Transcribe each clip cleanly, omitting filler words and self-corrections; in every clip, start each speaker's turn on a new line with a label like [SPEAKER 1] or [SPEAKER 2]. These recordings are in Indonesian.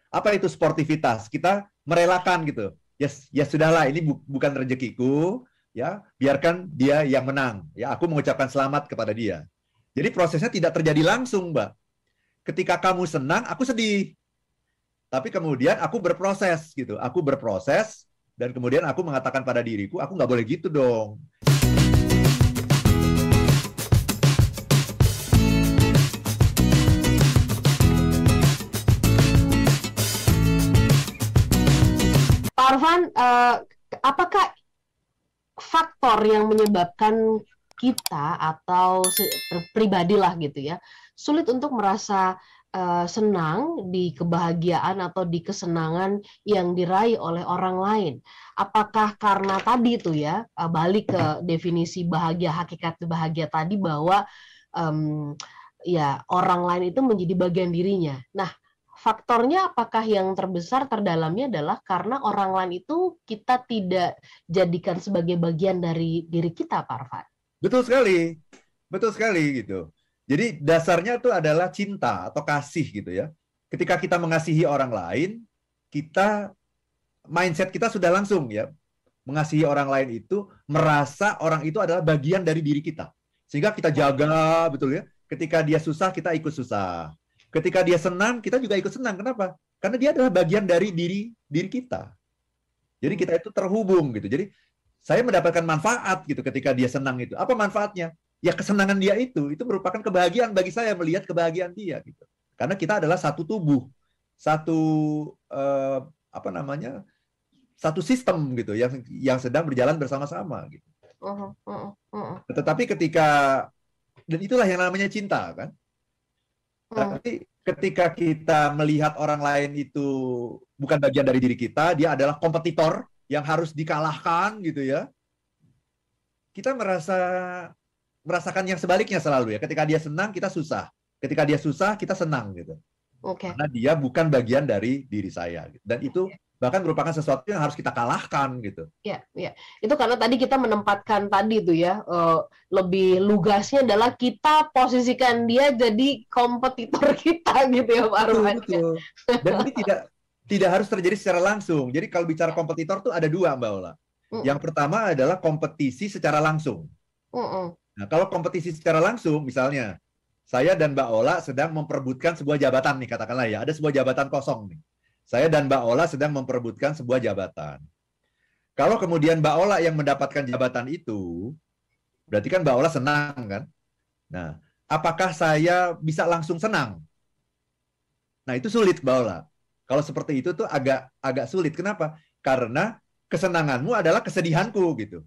[SPEAKER 1] Apa itu sportivitas? Kita merelakan gitu. Ya sudahlah, ini bukan rezekiku, ya biarkan dia yang menang. Ya aku mengucapkan selamat kepada dia. Jadi prosesnya tidak terjadi langsung, Mbak. Ketika kamu senang, aku sedih. Tapi kemudian aku berproses gitu. Aku berproses dan kemudian aku mengatakan pada diriku, aku nggak boleh gitu dong.
[SPEAKER 2] Pak Arfan, apakah faktor yang menyebabkan kita atau pribadilah gitu ya, sulit untuk merasa senang di kebahagiaan atau di kesenangan yang diraih oleh orang lain? Apakah karena tadi itu ya, balik ke definisi bahagia, hakikat bahagia tadi bahwa ya orang lain itu menjadi bagian dirinya. Nah, faktornya apakah yang terbesar terdalamnya adalah karena orang lain itu kita tidak jadikan sebagai bagian dari diri kita, Pak Arfan?
[SPEAKER 1] Betul sekali gitu. Jadi dasarnya itu adalah cinta atau kasih gitu ya. Ketika kita mengasihi orang lain, mindset kita sudah langsung ya mengasihi orang lain itu merasa orang itu adalah bagian dari diri kita. Sehingga kita jaga betul ya. Ketika dia susah, kita ikut susah. Ketika dia senang, kita juga ikut senang. Kenapa? Karena dia adalah bagian dari diri kita. Jadi kita itu terhubung gitu. Jadi saya mendapatkan manfaat gitu ketika dia senang itu. Apa manfaatnya? Ya kesenangan dia itu merupakan kebahagiaan bagi saya melihat kebahagiaan dia gitu. Karena kita adalah satu tubuh, satu satu sistem gitu yang sedang berjalan bersama-sama gitu. Tetapi dan itulah yang namanya cinta kan. Tapi ketika kita melihat orang lain itu bukan bagian dari diri kita, dia adalah kompetitor yang harus dikalahkan gitu ya. Kita merasakan yang sebaliknya selalu ya. Ketika dia senang, kita susah. Ketika dia susah, kita senang gitu. Karena dia bukan bagian dari diri saya. Gitu. Dan itu bahkan merupakan sesuatu yang harus kita kalahkan gitu.
[SPEAKER 2] Ya. Itu karena tadi kita menempatkan tadi tuh ya, lebih lugasnya adalah kita posisikan dia jadi kompetitor kita gitu ya, Pak Arfan.
[SPEAKER 1] Betul. Dan ini tidak harus terjadi secara langsung. Jadi kalau bicara kompetitor tuh ada dua, Mbak Ola. Yang pertama adalah kompetisi secara langsung. Nah, kalau kompetisi secara langsung, misalnya saya dan Mbak Ola sedang memperebutkan sebuah jabatan nih, katakanlah ya, ada sebuah jabatan kosong nih. Saya dan Mbak Ola sedang memperebutkan sebuah jabatan. Kalau kemudian Mbak Ola yang mendapatkan jabatan itu, berarti kan Mbak Ola senang kan? Nah, apakah saya bisa langsung senang? Nah, itu sulit, Mbak Ola. Kalau seperti itu tuh agak sulit. Kenapa? Karena kesenanganmu adalah kesedihanku gitu.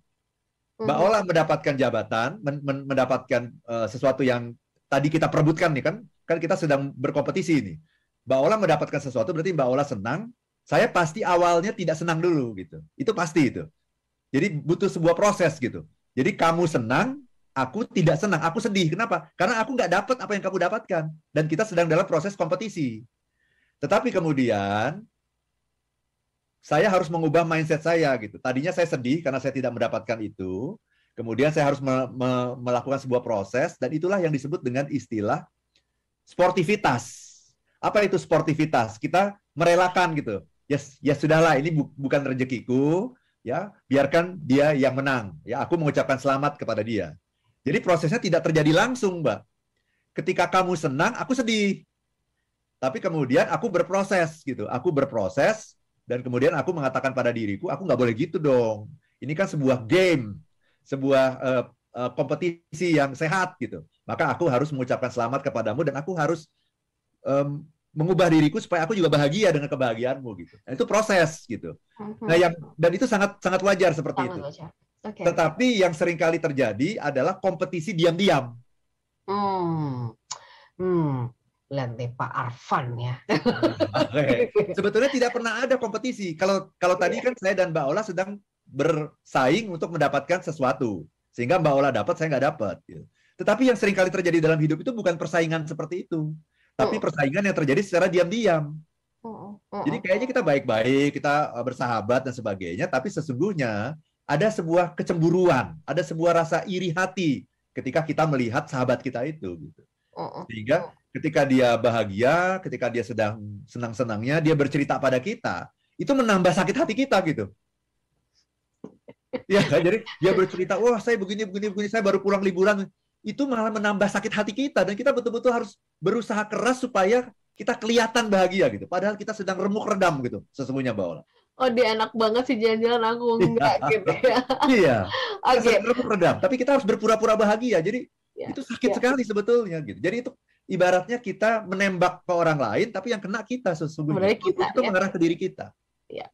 [SPEAKER 1] Mbak Ola mendapatkan jabatan, mendapatkan sesuatu yang tadi kita perebutkan nih kan kita sedang berkompetisi ini. Mbak Ola mendapatkan sesuatu berarti Mbak Ola senang. Saya pasti awalnya tidak senang dulu gitu. Itu pasti itu. Jadi butuh sebuah proses gitu. Jadi kamu senang, aku tidak senang, aku sedih. Kenapa? Karena aku nggak dapat apa yang kamu dapatkan. Dan kita sedang dalam proses kompetisi. Tetapi kemudian saya harus mengubah mindset saya gitu. Tadinya saya sedih karena saya tidak mendapatkan itu. Kemudian saya harus melakukan sebuah proses dan itulah yang disebut dengan istilah sportivitas. Apa itu sportivitas? Kita merelakan gitu. Ya sudahlah, ini bukan rezekiku, ya biarkan dia yang menang. Ya aku mengucapkan selamat kepada dia. Jadi prosesnya tidak terjadi langsung, Mbak. Ketika kamu senang, aku sedih. Tapi kemudian aku berproses gitu. Aku berproses dan kemudian aku mengatakan pada diriku, aku nggak boleh gitu dong. Ini kan sebuah game, sebuah kompetisi yang sehat gitu. Maka aku harus mengucapkan selamat kepadamu dan aku harus mengubah diriku supaya aku juga bahagia dengan kebahagiaanmu gitu. Nah, itu proses gitu. Nah, dan itu sangat sangat wajar seperti itu.
[SPEAKER 2] Okay.
[SPEAKER 1] Tetapi yang seringkali terjadi adalah kompetisi diam-diam.
[SPEAKER 2] Lihat deh Pak Arfan ya.
[SPEAKER 1] Sebetulnya tidak pernah ada kompetisi. Kalau tadi kan saya dan Mbak Ola sedang bersaing untuk mendapatkan sesuatu. Sehingga Mbak Ola dapat, saya nggak dapat. Gitu. Tetapi yang seringkali terjadi dalam hidup itu bukan persaingan seperti itu. Tapi persaingan yang terjadi secara diam-diam. Jadi kayaknya kita baik-baik, kita bersahabat dan sebagainya, tapi sesungguhnya ada sebuah kecemburuan, ada sebuah rasa iri hati ketika kita melihat sahabat kita itu. Gitu. Sehingga ketika dia bahagia, ketika dia sedang senang-senangnya, dia bercerita pada kita, itu menambah sakit hati kita gitu. Ya, jadi dia bercerita, wah saya begini, saya baru pulang liburan. Itu malah menambah sakit hati kita, dan kita betul-betul harus berusaha keras supaya kita kelihatan bahagia gitu. Padahal kita sedang remuk redam gitu, sesungguhnya Mbak Ola.
[SPEAKER 2] Oh, dia enak banget sih jalan-jalan, aku enggak gitu ya.
[SPEAKER 1] Iya. Kita
[SPEAKER 2] Oke.
[SPEAKER 1] sedang remuk redam, tapi kita harus berpura-pura bahagia. Jadi itu sakit sekali sebetulnya gitu. Jadi itu ibaratnya kita menembak ke orang lain, tapi yang kena kita sesungguhnya.
[SPEAKER 2] Sebenarnya kita,
[SPEAKER 1] itu mengarah ke diri kita.
[SPEAKER 2] Ya.